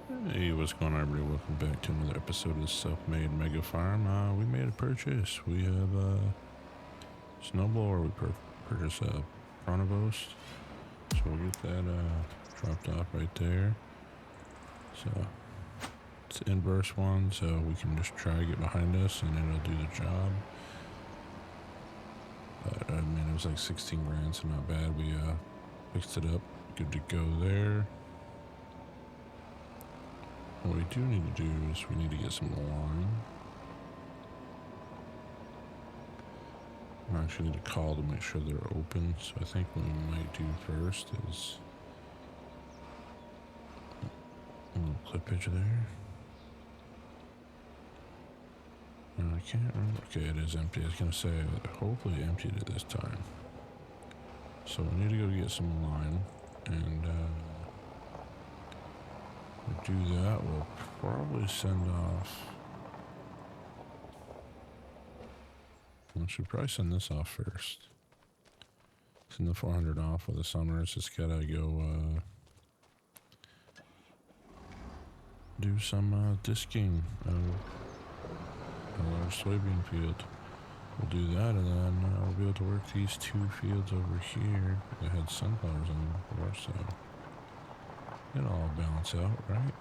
Hey, what's going on, everybody? Welcome back to another episode of Self-Made Mega Farm. We made a purchase. We have a snowblower. We purchased a Pronovost. So we'll get that dropped off right there. So it's the inverse one, so we can just try to get behind us and it'll do the job. But I mean, it was like 16 grand, so not bad. We fixed it up. Good to go there. What we do need to do is we need to get some line. I actually need to call to make sure they're open. So I think what we might do first is a little clippage there. And I can't remember. Okay, it is empty. I was going to say, hopefully it emptied it this time. So we need to go get some line. And we'll do that. We'll probably send off. I should probably send this off first. Send the 400 off for the summer. It's just gotta go do some disking of a large soybean field. We'll do that, and then we'll be able to work these two fields over here that had sunflowers on them before, so it'll all balance out, right?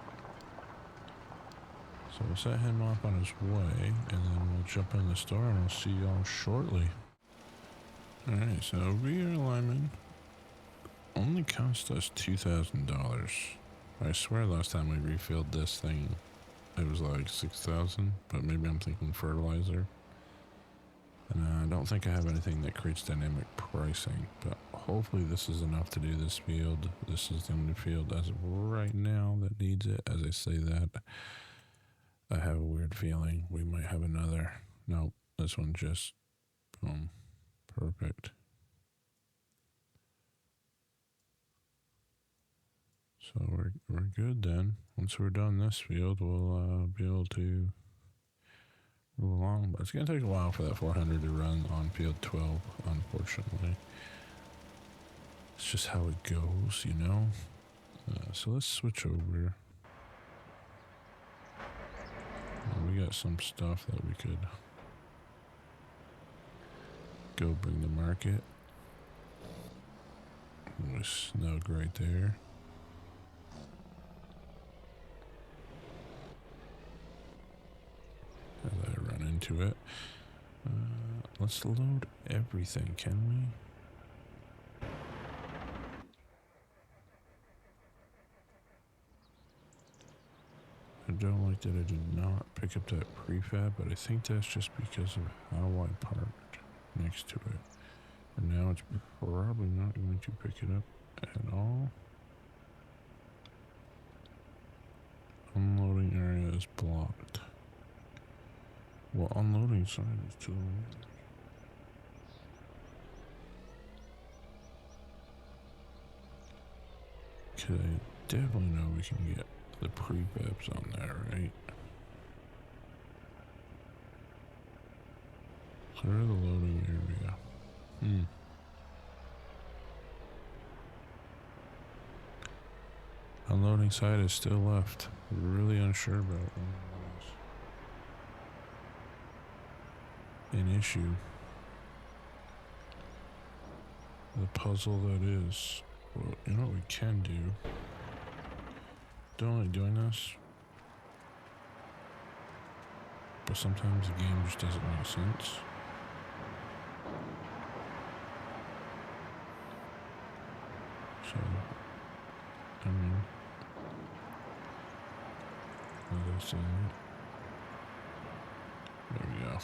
So we'll set him off on his way, and then we'll jump in the store and we'll see y'all shortly. Alright, so realignment only cost us $2,000. I swear last time we refilled this thing, it was like $6,000, but maybe I'm thinking fertilizer. And I don't think I have anything that creates dynamic pricing, but hopefully this is enough to do this field. This is the only field as of right now that needs it. As I say that, I have a weird feeling we might have another. Nope, this one just, boom, perfect. So we're good then. Once we're done this field, we'll be able to move along. But it's going to take a while for that 400 to run on field 12, unfortunately. It's just how it goes, you know? So let's switch over. We got some stuff that we could go bring to market. There's snug right there. As I run into it. Let's load everything, can we? I don't like that I did not pick up that prefab, but I think that's just because of how I parked next to it. And now it's probably not going to pick it up at all. Unloading area is blocked. Well, unloading sign is too long. Okay, definitely know we can get the prefabs on there, right? Clear the loading area. Unloading side is still left. Really unsure about an issue. The puzzle that is. Well, you know what we can do? Don't like doing this, but sometimes the game just doesn't make sense. So, I mean, as I said, there we go.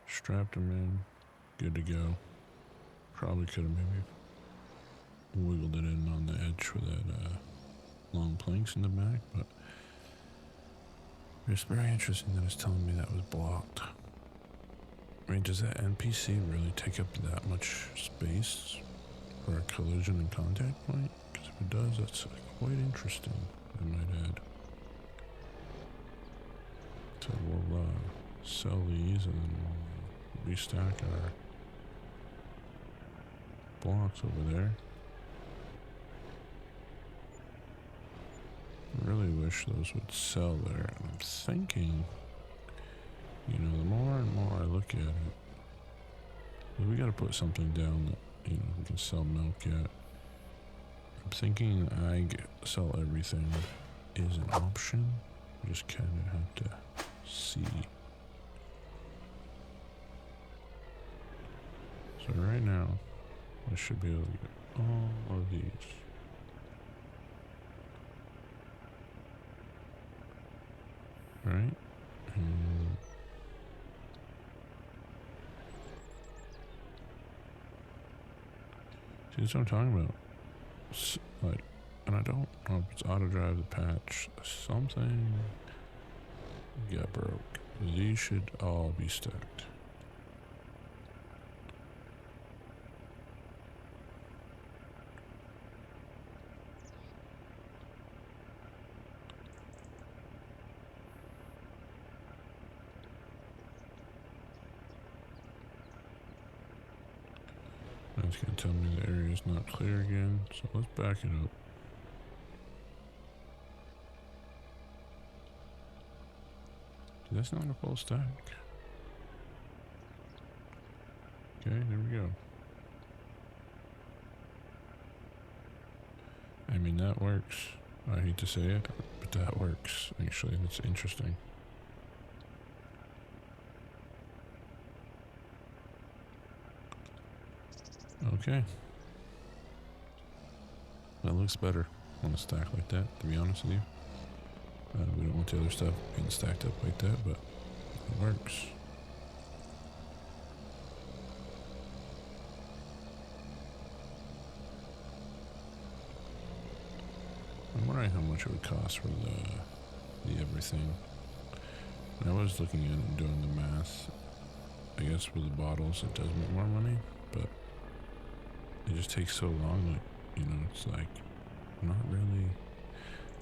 Strapped them in, good to go. Probably could have maybe wiggled it in on the edge for that long planks in the back, but it's very interesting that it's telling me that was blocked. I mean, does that NPC really take up that much space for a collision and contact point? Because if it does, that's quite interesting, I might add. So we'll sell these and then we'll restack our blocks over there. wish those would sell there. And I'm thinking, you know, the more and more I look at it, we gotta put something down that, you know, we can sell milk at. I'm thinking sell everything is an option. We just kind of have to see. So right now, I should be able to get all of these. Right? And see what I'm talking about? Like, and I don't know if it's auto drive the patch. Something got broke. These should all be stacked. That's going to tell me the area is not clear again, so let's back it up. That's not a full stack. Okay, there we go. I mean, that works. I hate to say it, but that works. Actually, that's interesting. Okay. That looks better on a stack like that, to be honest with you. We don't want the other stuff being stacked up like that, but it works. I'm wondering how much it would cost for the everything. When I was looking at it and doing the math, I guess for the bottles it does make more money, but it just takes so long that, you know, it's like not really.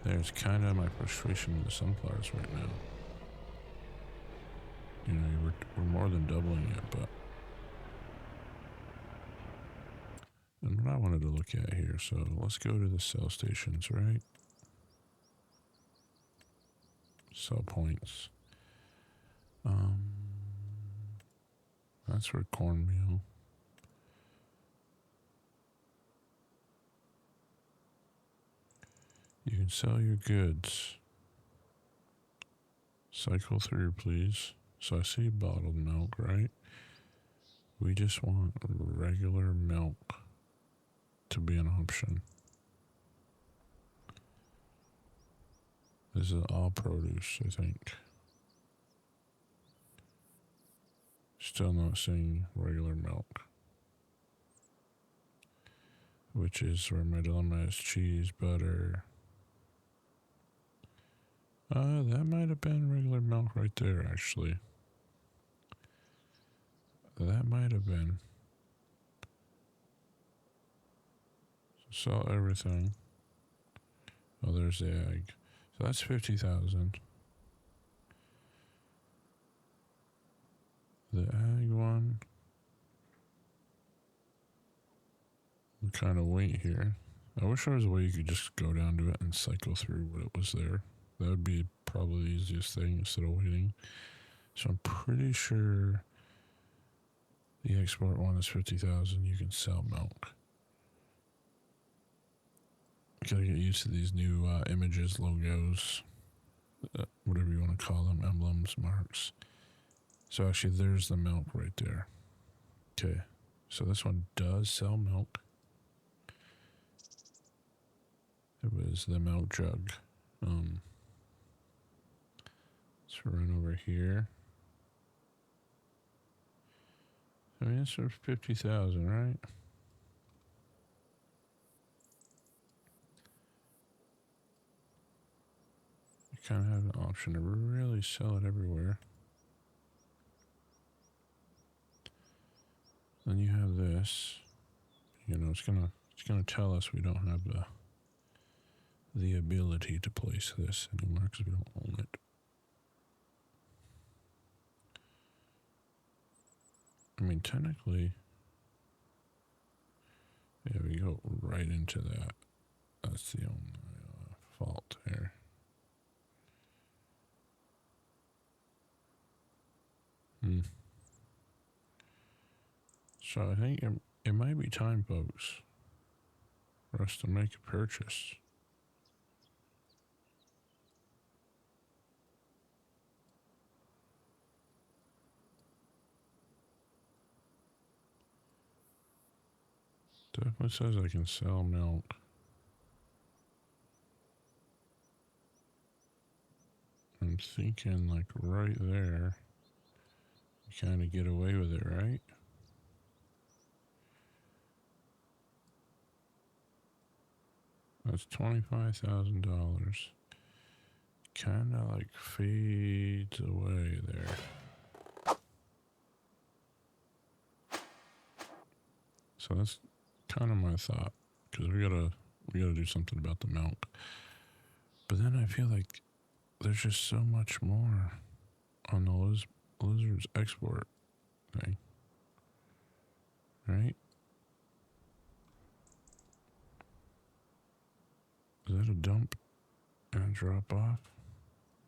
There's kind of my frustration with the sunflowers right now. You know, we're more than doubling it, but. And what I wanted to look at here, so let's go to the sell stations, right? Sell points. That's for cornmeal. You can sell your goods. Cycle through, please. So I see bottled milk, right? We just want regular milk to be an option. This is all produce, I think. Still not seeing regular milk. Which is where my dilemma is: cheese, butter. That might have been regular milk right there, actually. That might have been. So sell everything. Oh, there's the egg. So that's 50,000. The ag one. We kind of wait here. I wish there was a way you could just go down to it and cycle through what it was there. That would be probably the easiest thing instead of waiting. So I'm pretty sure the export one is 50,000. You can sell milk. Gotta get used to these new images, logos, whatever you want to call them, emblems, marks. So actually, there's the milk right there. Okay, so this one does sell milk. It was the milk jug. Let's run over here. I mean, it's for 50,000, right? You kind of have an option to really sell it everywhere. Then you have this. You know, it's gonna tell us we don't have the ability to place this anymore because we don't own it. I mean, technically, yeah, we go right into that. That's the only fault here. So I think it might be time, folks, for us to make a purchase. Definitely says I can sell milk. I'm thinking like right there, you kind of get away with it, right? That's $25,000. Kind of like fades away there. So that's kind of my thought, because we gotta do something about the milk. But then I feel like there's just so much more on the lizard's export thing, right? Is that a dump and a drop off?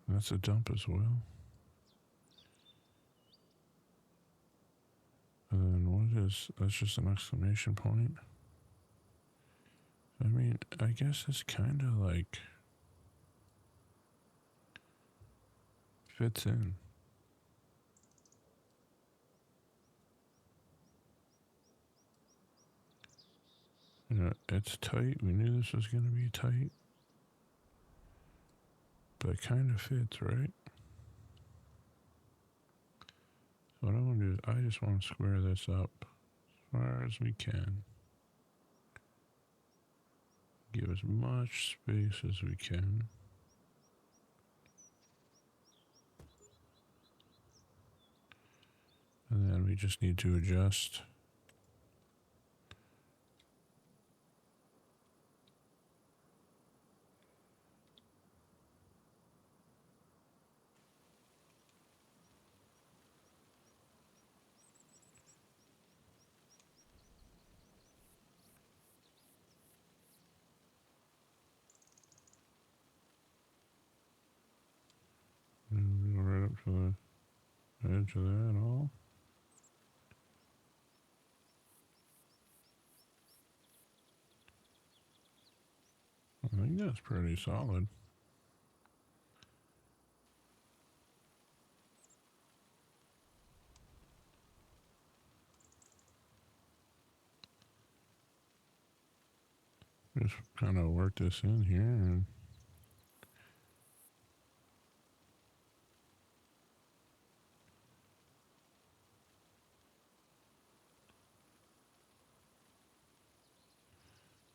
That's a dump as well. And then what is, that's just an exclamation point. I mean, I guess it's kind of like fits in. You know, it's tight. We knew this was going to be tight. But it kind of fits, right? So what I want to do is I just want to square this up as far as we can. Give as much space as we can. And then we just need to adjust. And go right up to the edge of that all. I think that's pretty solid. Just kind of work this in here and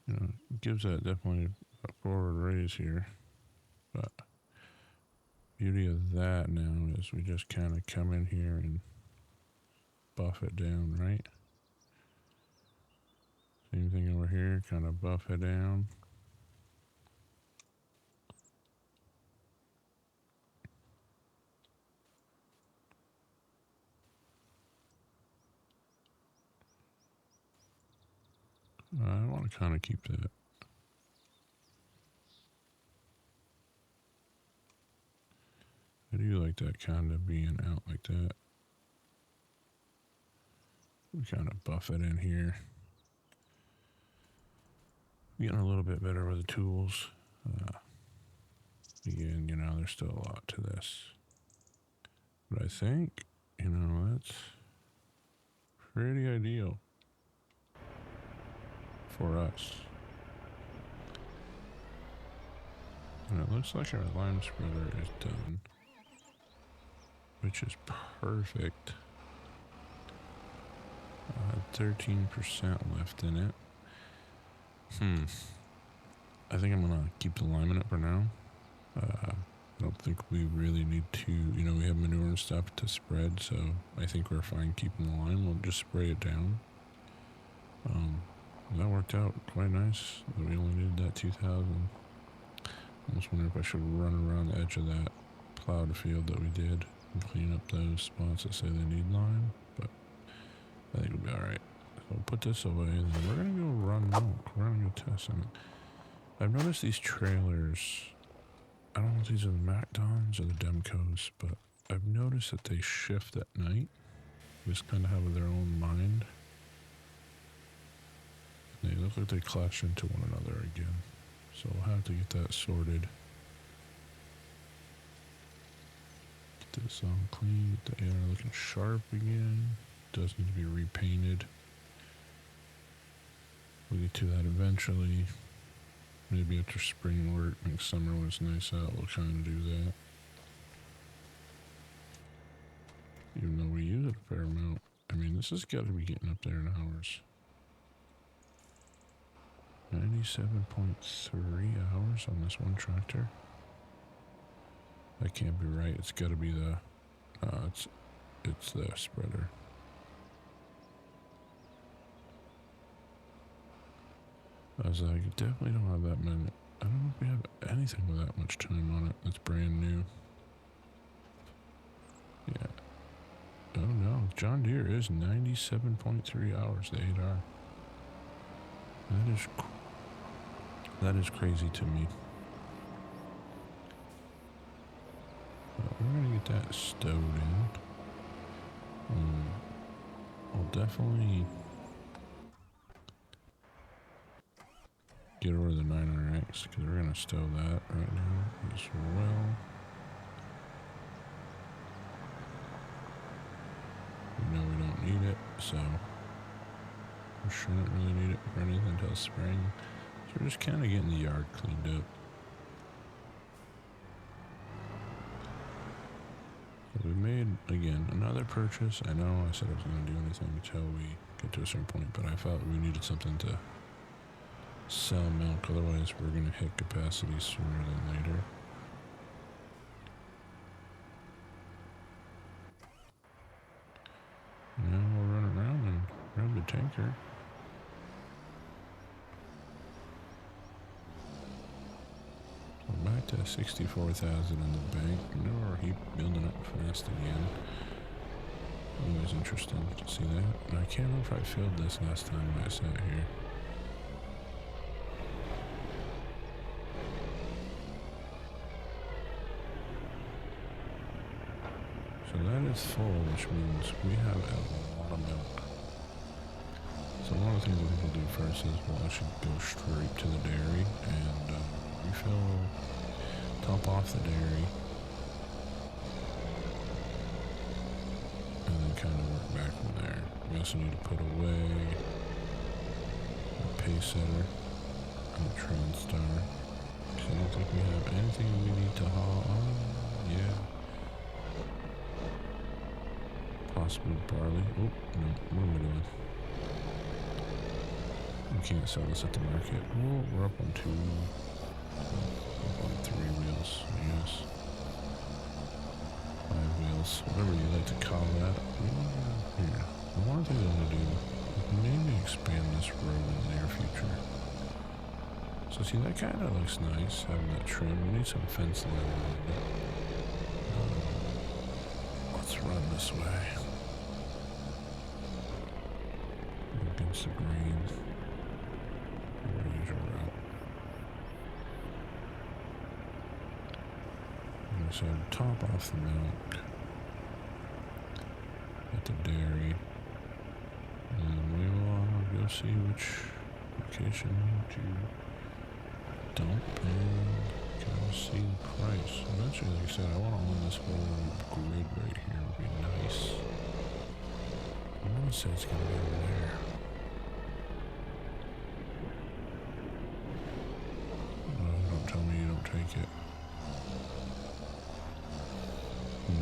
you know, gives that definitely a forward raise here. But beauty of that now is we just kind of come in here and buff it down, right? Same thing over here, kind of buff it down. I want to kind of keep that. I do like that kind of being out like that. We kind of buff it in here. Getting a little bit better with the tools. Again, you know, there's still a lot to this. But I think, you know, that's pretty ideal for us. And it looks like our lime spreader is done, which is perfect. 13% left in it. I think I'm gonna keep the lime in it for now. I don't think we really need to, you know, we have manure and stuff to spread, so I think we're fine keeping the lime. We'll just spray it down. That worked out quite nice. We only needed that 2,000. Almost wonder if I should run around the edge of that plowed field that we did and clean up those spots that say they need lime, but I think we'll be alright. So we'll put this away, and then we're gonna go run milk. We're gonna go test on it. I've noticed these trailers, I don't know if these are the MacDons or the Demcos, but I've noticed that they shift at night. They just kind of have their own mind. They look like they clash into one another again. So we'll have to get that sorted. Get this all clean. Get the air looking sharp again. Does need to be repainted. We'll get to that eventually. Maybe after spring work, next summer when it's nice out, we'll kind of do that. Even though we use it a fair amount. I mean, this has got to be getting up there in hours. 97.3 hours on this one tractor. That can't be right. It's got to be the... it's the spreader. I was like, definitely don't have that many. I don't know if we have anything with that much time on it that's brand new. Yeah. Oh no, John Deere is 97.3 hours, the 8R. That is crazy to me. But we're gonna get that stowed in. I'll definitely get rid of the 9RX because we're gonna stow that right now as well. We know we don't need it, so we shouldn't really need it for anything until spring. So we're just kind of getting the yard cleaned up. So we made, again, another purchase. I know I said I was going to do anything until we get to a certain point, but I felt we needed something to sell milk. Otherwise, we're going to hit capacity sooner than later. Now we'll run around and grab the tanker. So back to 64,000 in the bank. Now we're building up fast again. Always interesting to see that. And I can't remember if I filled this last time I sat here. So that is full, which means we have a lot of milk. So one of the things I think we'll do first is we'll actually go straight to the dairy and refill, top off the dairy, and then kind of work back from there. We also need to put away the pace setter and the TranStar. So I don't think we have anything we need to haul on. Yeah. Possibly barley. Oh, no, what am I doing? We can't sell this at the market. Well, we're up on 3 wheels, I guess. 5 wheels, whatever you like to call that. Here, one thing I'm going to do is maybe expand this road in the near future. So see, that kind of looks nice, having that trim. We need some fence line around it. Let's run this way. Against the green. Usual route. So top off the milk at the dairy, and we will go see which location to dump and kind of see the price. Eventually, like I said, I want to own this whole grid right here. It would be nice. I want to say it's going to be over there. Don't tell me you don't take it. No.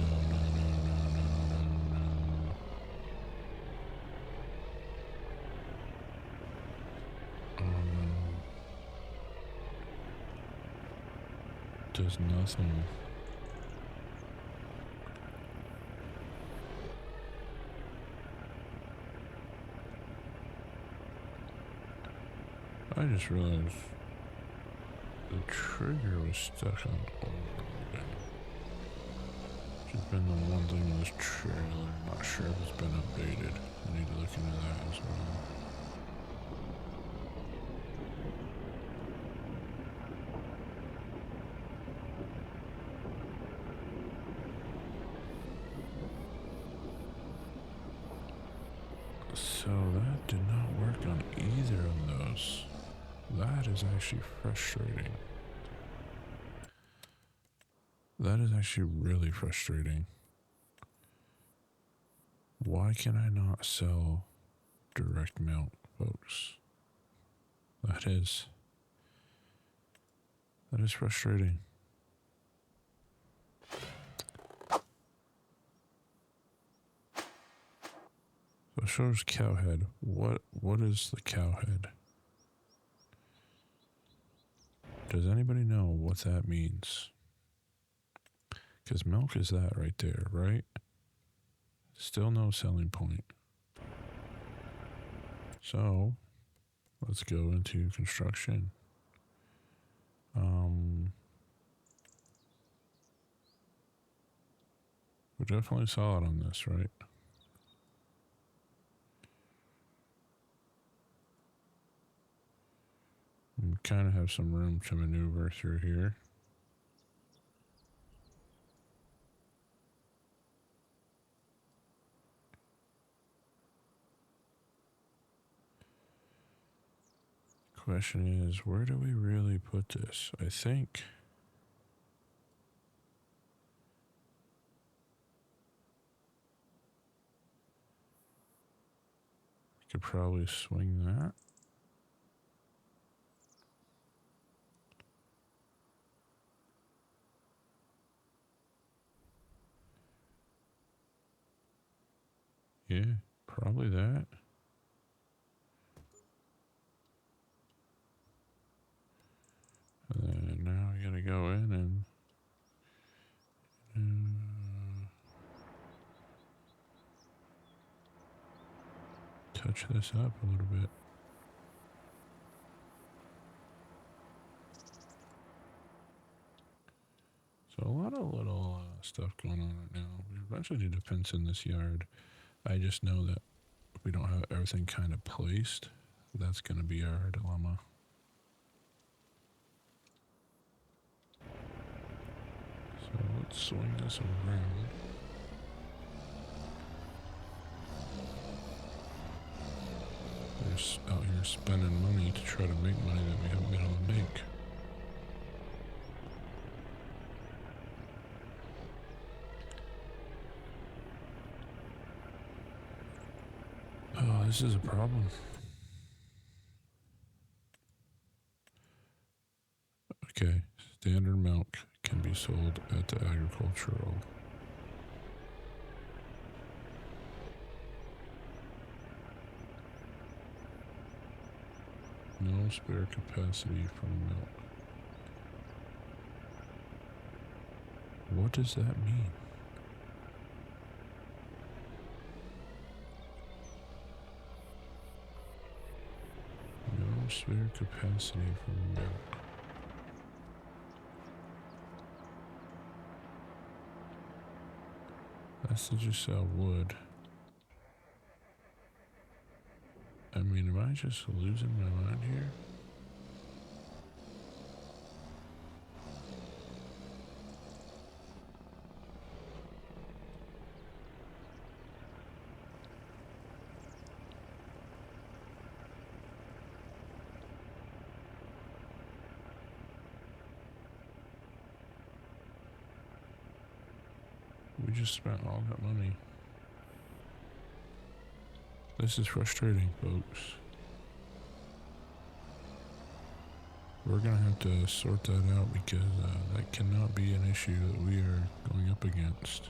Does nothing. I just realized the trigger was stuck on old. Which has been the one thing in this trailer. I'm not sure if it's been updated. I need to look into that as well. So that did not work on either of those. That is actually frustrating. That is actually really frustrating. Why can I not sell direct milk, folks? That is frustrating. So it shows cow head. What is the cow head? Does anybody know what that means? Because milk is that right there, right? Still no selling point. So let's go into construction. We're definitely solid on this, right? We kind of have some room to maneuver through here. Question is, where do we really put this? I think we could probably swing that. Yeah, probably that. And then now I gotta go in and touch this up a little bit. So a lot of little stuff going on right now. We eventually need to fence in this yard. I just know that we don't have everything kind of placed. That's gonna be our dilemma. So let's swing this around. We're out here spending money to try to make money that we haven't been able to make. Oh, this is a problem. Okay, standard milk can be sold at the agricultural. No spare capacity for milk. What does that mean? No spare capacity for milk. That's to just sell wood. I mean, am I just losing my mind here? We just spent all that money. This is frustrating, folks. We're gonna have to sort that out because that cannot be an issue that we are going up against.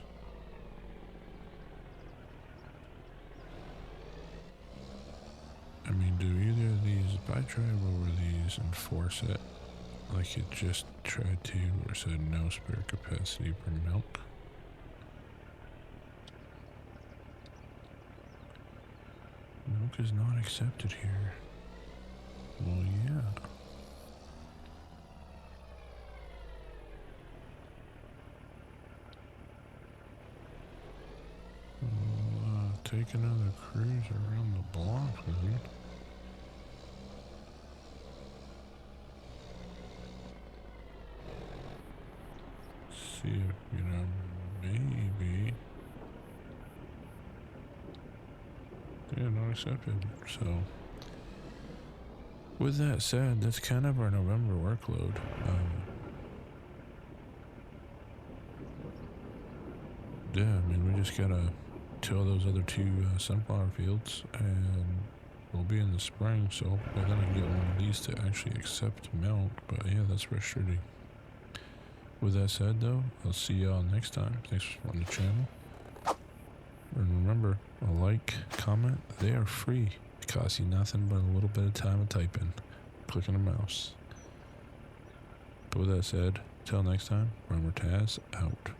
I mean, do either of these, if I drive over these and force it, like it just tried to, or said no spare capacity for milk? Milk is not accepted here. Well, yeah. We'll take another cruise around the block then. See if, maybe Yeah, not accepted. So, with that said, that's kind of our November workload. Yeah, I mean, we just gotta till those other two sunflower fields, and we'll be in the spring, so we're gonna get one of these to actually accept mount. But yeah, that's frustrating. With that said, though, I'll see y'all next time. Thanks for supporting the channel. And remember, a like, comment, they are free. It costs you nothing but a little bit of time of typing, clicking a mouse. But with that said, till next time, remember Taz out.